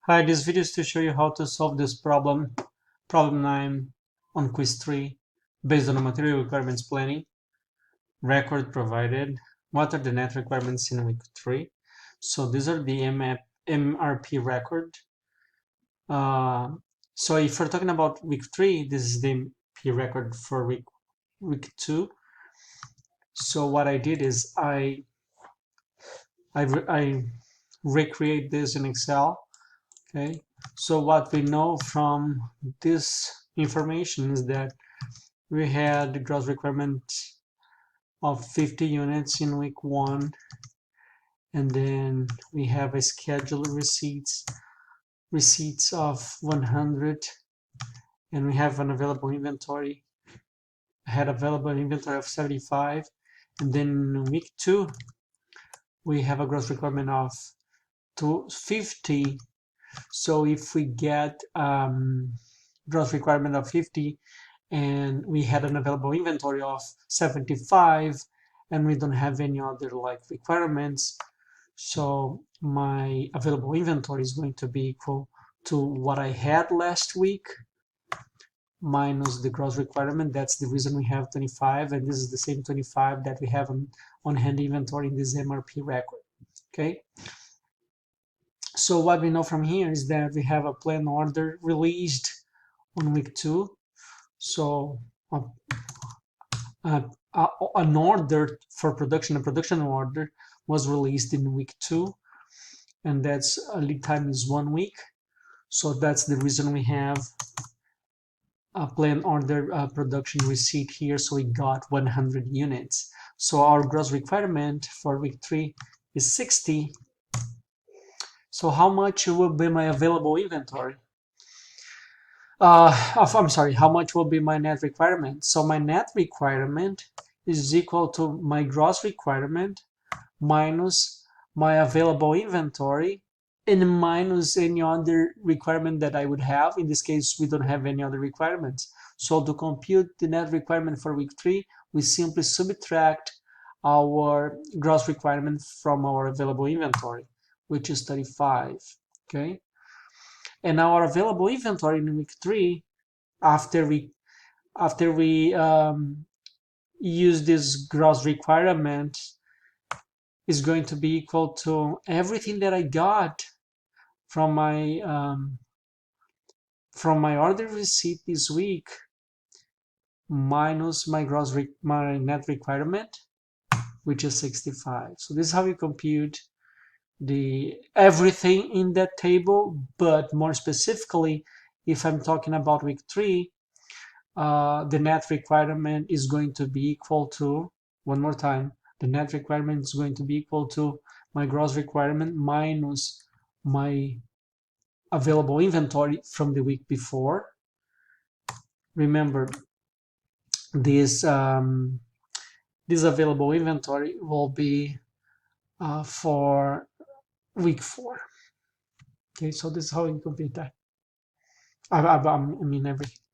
Hi, this video is to show you how to solve this problem 9 on quiz 3, based on the material requirements planning, record provided, what are the net requirements in week 3. So these are the MRP record. So if we're talking about week 3, this is the MP record for week 2. So what I did is I recreate this in Excel. Okay, so what we know from this information is that we had the gross requirement of 50 units in week 1, and then we have a scheduled receipts of 100, and we have an available inventory. I had available inventory of 75, and then in week 2 we have a gross requirement of 250. So if we get gross requirement of 50 and we had an available inventory of 75 and we don't have any other requirements, so my available inventory is going to be equal to what I had last week minus the gross requirement. That's the reason we have 25, and this is the same 25 that we have on hand inventory in this MRP record. Okay, so what we know from here is that we have a plan order released on week 2. So an order for production, a production order was released in week 2, and that's lead time is 1 week. So that's the reason we have a plan order production receipt here. So we got 100 units. So our gross requirement for week 3 is 60. So how much will be my available inventory? I'm sorry, how much will be my net requirement? So my net requirement is equal to my gross requirement minus my available inventory and minus any other requirement that I would have. In this case, we don't have any other requirements. So to compute the net requirement for week 3, we simply subtract our gross requirement from our available inventory, which is 35. Okay. And our available inventory in week 3, after we use this gross requirement, is going to be equal to everything that I got from my order receipt this week minus my my net requirement, which is 65. So this is how you compute the everything in that table, but more specifically, if I'm talking about week 3, the net requirement is going to be equal to, one more time, the net requirement is going to be equal to my gross requirement minus my available inventory from the week before. Remember, this available inventory will be for week 4. Okay, so this is how you compute that. I mean everything.